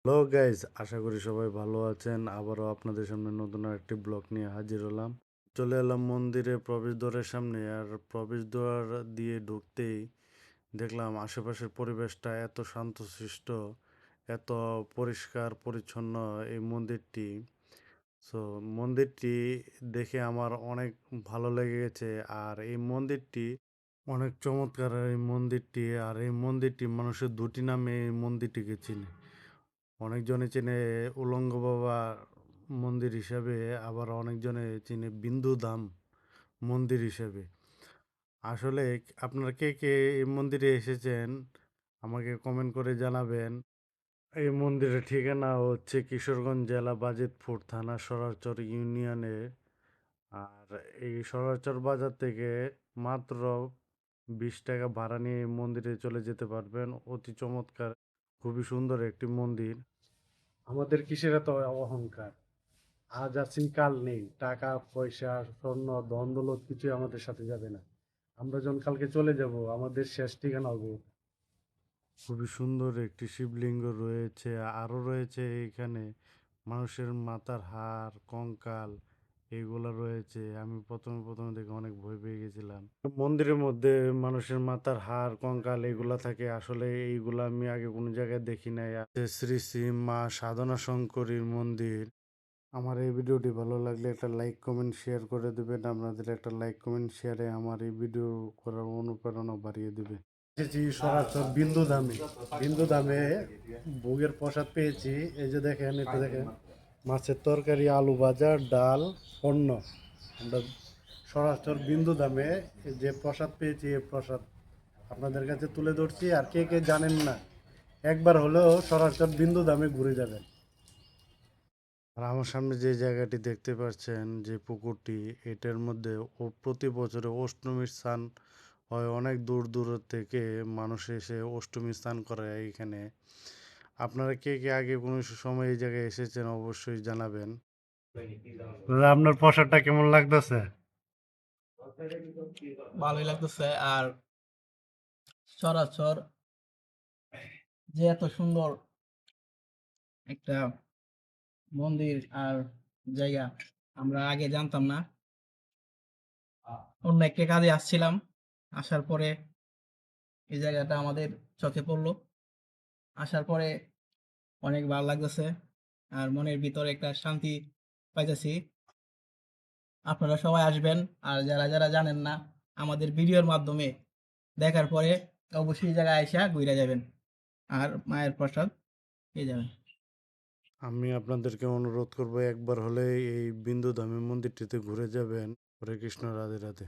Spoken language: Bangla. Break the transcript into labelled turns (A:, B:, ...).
A: হ্যালো গাইজ, আশা করি সবাই ভালো আছেন। আবারও আপনাদের সামনে নতুন আরেকটি ব্লগ নিয়ে হাজির হলাম। চলে এলাম মন্দিরে প্রবেশদ্বারের সামনে। আর প্রবেশদ্বার দিয়ে ঢুকতেই দেখলাম আশেপাশের পরিবেশটা এত শান্তশিষ্ট, এত পরিষ্কার পরিচ্ছন্ন এই মন্দিরটি। সো মন্দিরটি দেখে আমার অনেক ভালো লেগে গেছে। আর এই মন্দিরটি অনেক চমৎকার। এই মন্দিরটি মানুষের দুটি নামে এই মন্দিরটিকে চিনে। অনেকজনে চেনে উলঙ্গ বাবা মন্দির হিসাবে, আবার অনেকজনে চিনে বিন্দু ধাম মন্দির হিসেবে। আসলে আপনারা কে কে এই মন্দিরে এসেছেন আমাকে কমেন্ট করে জানাবেন। এই মন্দিরের ঠিকানা হচ্ছে কিশোরগঞ্জ জেলা বাজিতপুর থানা সরারচর ইউনিয়নে। আর এই সরারচর বাজার থেকে মাত্র 20 টাকা ভাড়া নিয়ে এই মন্দিরে চলে যেতে পারবেন। অতি চমৎকার, খুবই সুন্দর একটি মন্দির। আমাদের কিসের এত অহংকার? আজ আছি কাল নেই, টাকা পয়সা স্বর্ণ ধন দৌলত কিছুই আমাদের সাথে যাবে না। আমরা যখন কালকে চলে যাব, আমাদের শেষ ঠিকানা হবে। খুবই সুন্দর একটি শিবলিঙ্গ রয়েছে। আরো রয়েছে এখানে মানুষের মাথার হাড়, কঙ্কাল, এগুলা রয়েছে। আমি প্রথমে দেখে অনেক ভয় পেয়ে গেছিলাম। মন্দিরের মধ্যে মানুষের মাথার হাড়, কঙ্কাল এগুলা থাকে। আসলে এইগুলা আমি আগে কোনো জায়গায় দেখি নাই। আছে শ্রী শ্রী মা সাধনা শঙ্করীর মন্দির। আমার এই ভিডিওটি ভালো লাগলে একটা লাইক কমেন্ট শেয়ার করে দেবেন। আপনাদের একটা লাইক কমেন্ট শেয়ারে আমার এই ভিডিও করার অনুপ্রেরণা বাড়িয়ে দেবে। এসেছি সরাসরি বিন্দু দামে ভোগের প্রসাদ পেয়েছি। এই যে দেখেন, একটু দেখেন, মাছের তরকারি, আলু ভাজা, ডাল, অন্ন। আমরা সরাসরি বিন্দু দামে যে প্রসাদ পেয়েছি, এই প্রসাদ আপনাদের কাছে তুলে ধরছি। আর কে কে জানেন না, একবার হলেও সরাসরি বিন্দু দামে ঘুরে যাবেন। আর আমার সামনে যে জায়গাটি দেখতে পাচ্ছেন, যে পুকুরটি, এটার মধ্যে প্রতি বছরে অষ্টমীর স্নান হয়। অনেক দূর দূর থেকে মানুষ এসে অষ্টমী স্নান করে এখানে। আপনারা কে কে আগে কোনো সময় এই জায়গায় এসেছেন অবশ্যই জানাবেন। আপনার প্রসাদটা কেমন লাগতেছে?
B: ভালোই লাগতেছে। আর সরাসর যে এত সুন্দর একটা মন্দির আর জায়গা, আমরা আগে জানতাম না। অন্য একটা কাজে আসছিলাম, আসার পরে এই জায়গাটা আমাদের চোখে পড়লো। আসার পরে অনেক ভালো লাগতেছে, আর মনের ভিতরে একটা শান্তি পাইতেছি। আপনারা সবাই আসবেন। আর যারা যারা জানেন না, আমাদের ভিডিওর মাধ্যমে দেখার পরে অবশ্যই এই জায়গায় আইসা ঘুরে যাবেন আর মায়ের প্রসাদ পেয়ে যাবেন।
A: আমি আপনাদেরকে অনুরোধ করব, একবার হলে এই বিন্দু ধামী মন্দিরটিতে ঘুরে যাবেন। হরে কৃষ্ণ, রাধে রাধে।